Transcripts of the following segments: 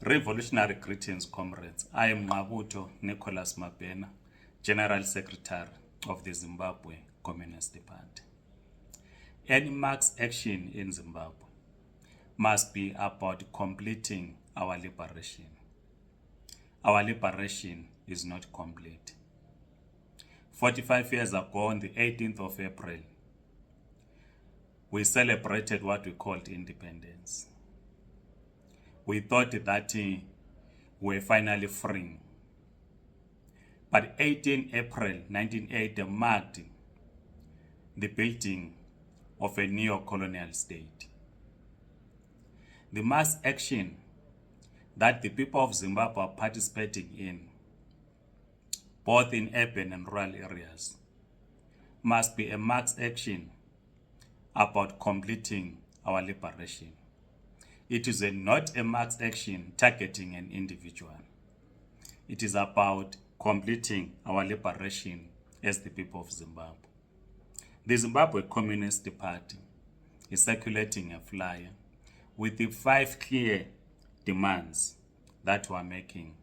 Revolutionary greetings, comrades. I am Mabuto Nicholas Mabena, General Secretary of the Zimbabwe Communist Party. Any mass action in Zimbabwe must be about completing our liberation. Our liberation is not complete. 45 years ago, on the 18th of April, we celebrated what we called independence. We thought that we were finally free. But 18 April 1980 marked the building of a neo-colonial state. The mass action that the people of Zimbabwe are participating in, both in urban and rural areas, must be a mass action about completing our liberation. It is not a mass action targeting an individual. It is about completing our liberation as the people of Zimbabwe. The Zimbabwe Communist Party is circulating a flyer with the 5 clear demands that we are making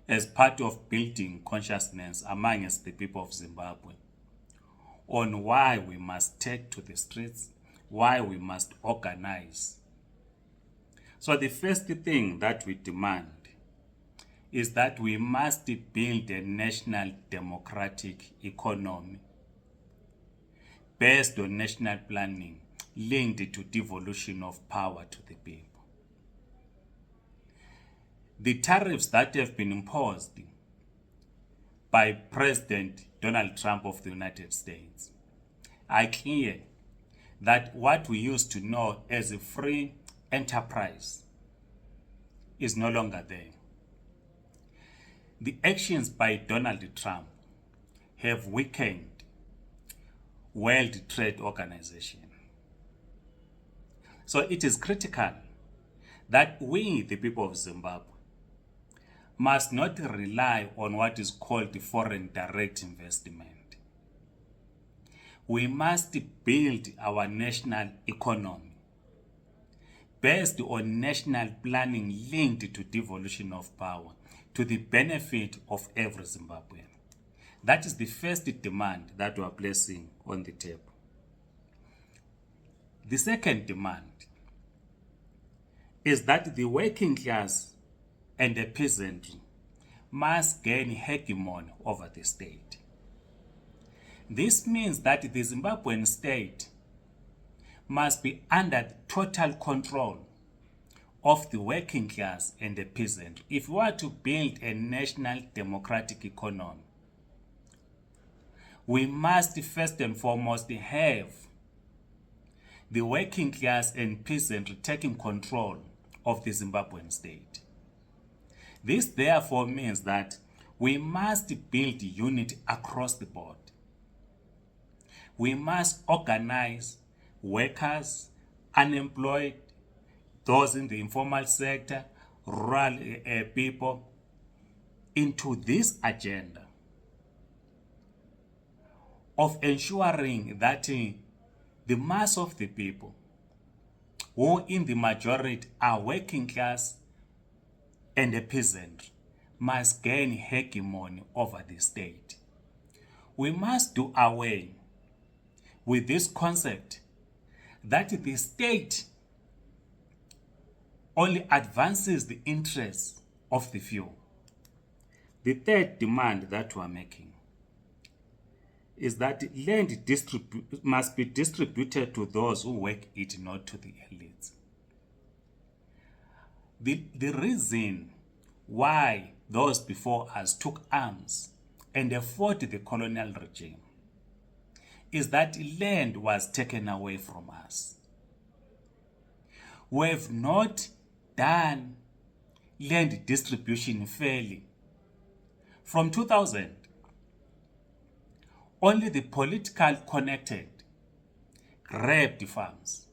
as part of building consciousness amongst the people of Zimbabwe on why we must take to the streets, why we must organize. So the first thing that we demand is that we must build a national democratic economy based on national planning linked to devolution of power to the people. The tariffs that have been imposed by President Donald Trump of the United States are clear that what we used to know as a free enterprise is no longer there. The actions by Donald Trump have weakened World Trade Organization. So it is critical that we, the people of Zimbabwe, must not rely on what is called foreign direct investment. We must build our national economy based on national planning linked to devolution of power to the benefit of every Zimbabwean. That is the first demand that we are placing on the table. The second demand is that the working class and the peasantry must gain hegemony over the state. This means that the Zimbabwean state must be under total control of the working class and the peasant if we are to build a national democratic economy. We must first and foremost have the working class and peasantry taking control of the Zimbabwean state. This therefore means that we must build unity across the board. We must organize workers, unemployed, those in the informal sector, rural people, into this agenda of ensuring that the mass of the people, who in the majority are working class and the peasant, must gain hegemony over the state. We must do away with this concept that the state only advances the interests of the few. The third demand that we are making is that land must be distributed to those who work it, not to the elites. The reason why those before us took arms and fought the colonial regime is that land was taken away from us. We have not done land distribution fairly. From 2000, only the political connected grabbed farms.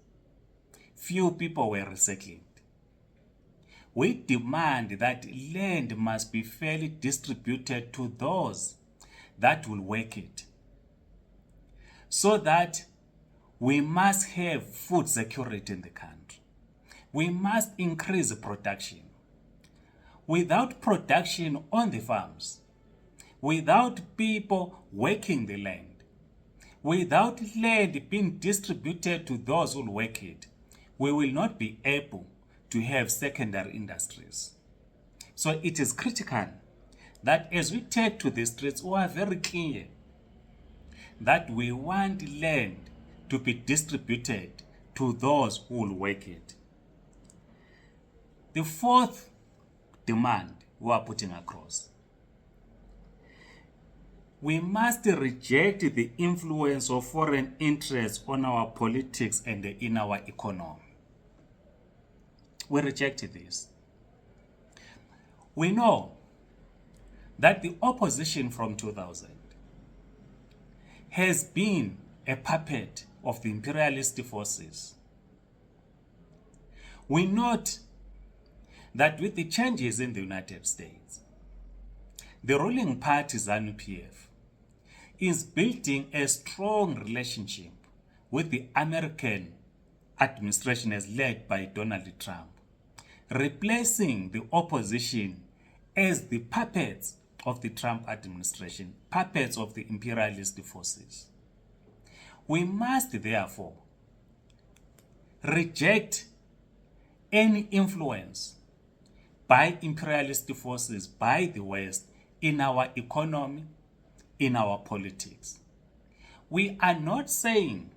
Few people were recycled. We demand that land must be fairly distributed to those that will work it, so that we must have food security in the country. We must increase production. without production on the farms, without people working the land, without land being distributed to those who work it, we will not be able to have secondary industries. So it is critical that as we take to the streets, we are very clear that we want land to be distributed to those who will work it. The fourth demand we are putting across: we must reject the influence of foreign interests on our politics and in our economy. We reject this. We know that the opposition from 2000 has been a puppet of the imperialist forces. We note that with the changes in the United States, the ruling party ZANU-PF is building a strong relationship with the American administration as led by Donald Trump, replacing the opposition as the puppets of the Trump administration, puppets of the imperialist forces. We must therefore reject any influence by imperialist forces, by the West, in our economy, in our politics. We are not saying,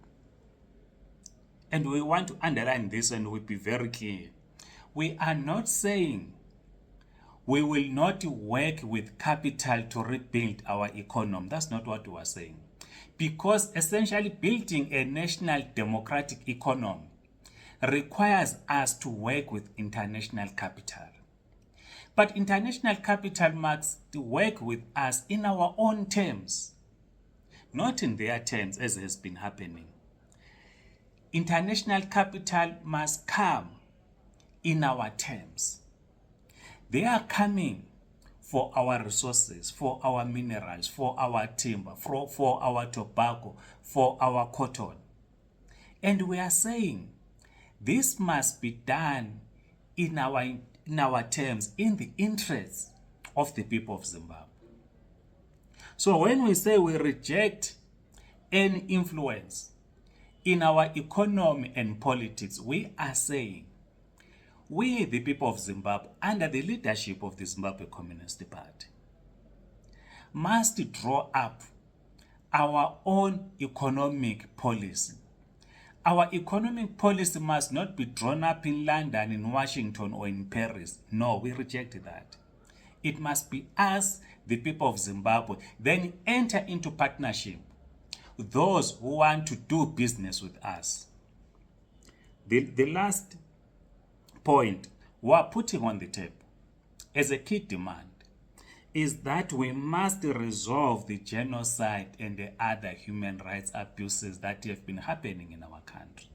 and we want to underline this and we'll be very clear, we are not saying we will not work with capital to rebuild our economy. That's not what we are saying. Because essentially building a national democratic economy requires us to work with international capital. But international capital must work with us in our own terms, not in their terms as has been happening. International capital must come in our terms. They are coming for our resources, for our minerals, for our timber, for our tobacco, for our cotton. And we are saying this must be done in our terms, in the interests of the people of Zimbabwe. So when we say we reject any influence in our economy and politics, we are saying we, the people of Zimbabwe, under the leadership of the Zimbabwe Communist Party, must draw up our own economic policy. Our economic policy must not be drawn up in London, in Washington, or in Paris. No, we reject that. It must be us, the people of Zimbabwe, then enter into partnership with those who want to do business with us. The last point we are putting on the table as a key demand is that we must resolve the genocide and the other human rights abuses that have been happening in our country.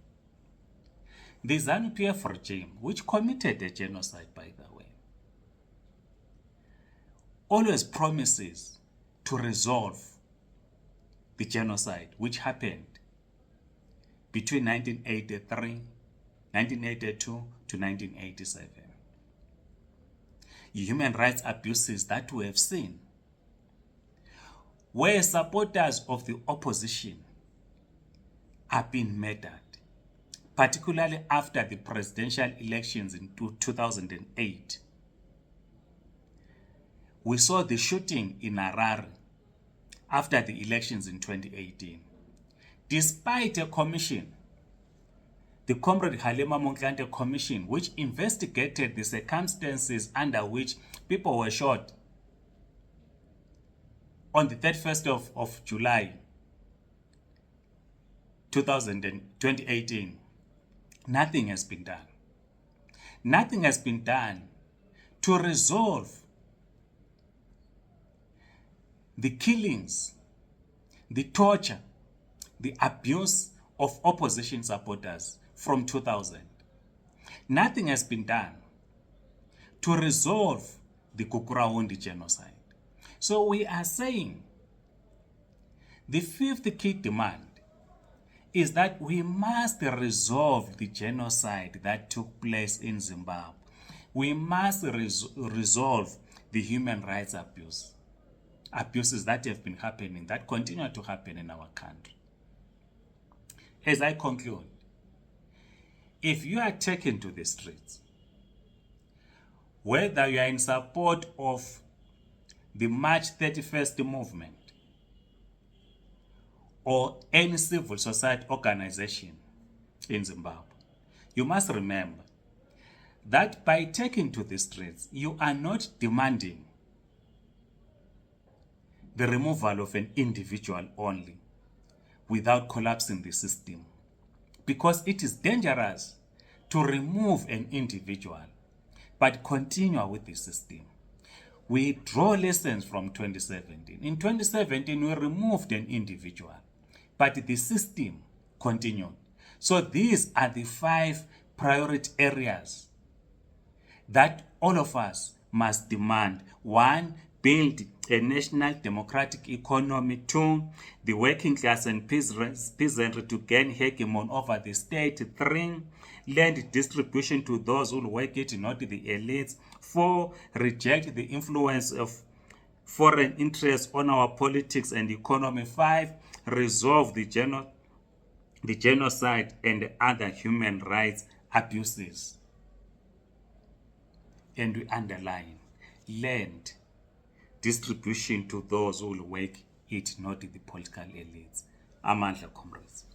The ZANU-PF regime, which committed a genocide, by the way, always promises to resolve the genocide which happened between 1982 to 1987. Human rights abuses that we have seen, where supporters of the opposition are being murdered, particularly after the presidential elections in 2008. We saw the shooting in Harare after the elections in 2018. Despite a commission, the Comrade Halema Montlante Commission, which investigated the circumstances under which people were shot on the 31st of July 2018, nothing has been done. Nothing has been done to resolve the killings, the torture, the abuse of opposition supporters from 2000. Nothing has been done to resolve the Kukurahundi genocide. So we are saying the fifth key demand is that we must resolve the genocide that took place in Zimbabwe. We must resolve the human rights abuses that have been happening, that continue to happen in our country. As I conclude, if you are taken to the streets, whether you are in support of the March 31st movement or any civil society organization in Zimbabwe, you must remember that by taking to the streets, you are not demanding the removal of an individual only without collapsing the system, because it is dangerous to remove an individual but continue with the system. We draw lessons from 2017. In 2017, we removed an individual, but the system continued. So these are the 5 priority areas that all of us must demand. 1, build a national democratic economy. 2, the working class and peasantry to gain hegemony over the state. 3, land distribution to those who work it, not the elites. 4, reject the influence of foreign interests on our politics and economy. 5, resolve the genocide and other human rights abuses. And we underline land distribution to those who will work it, not the political elites. Amandla, comrades.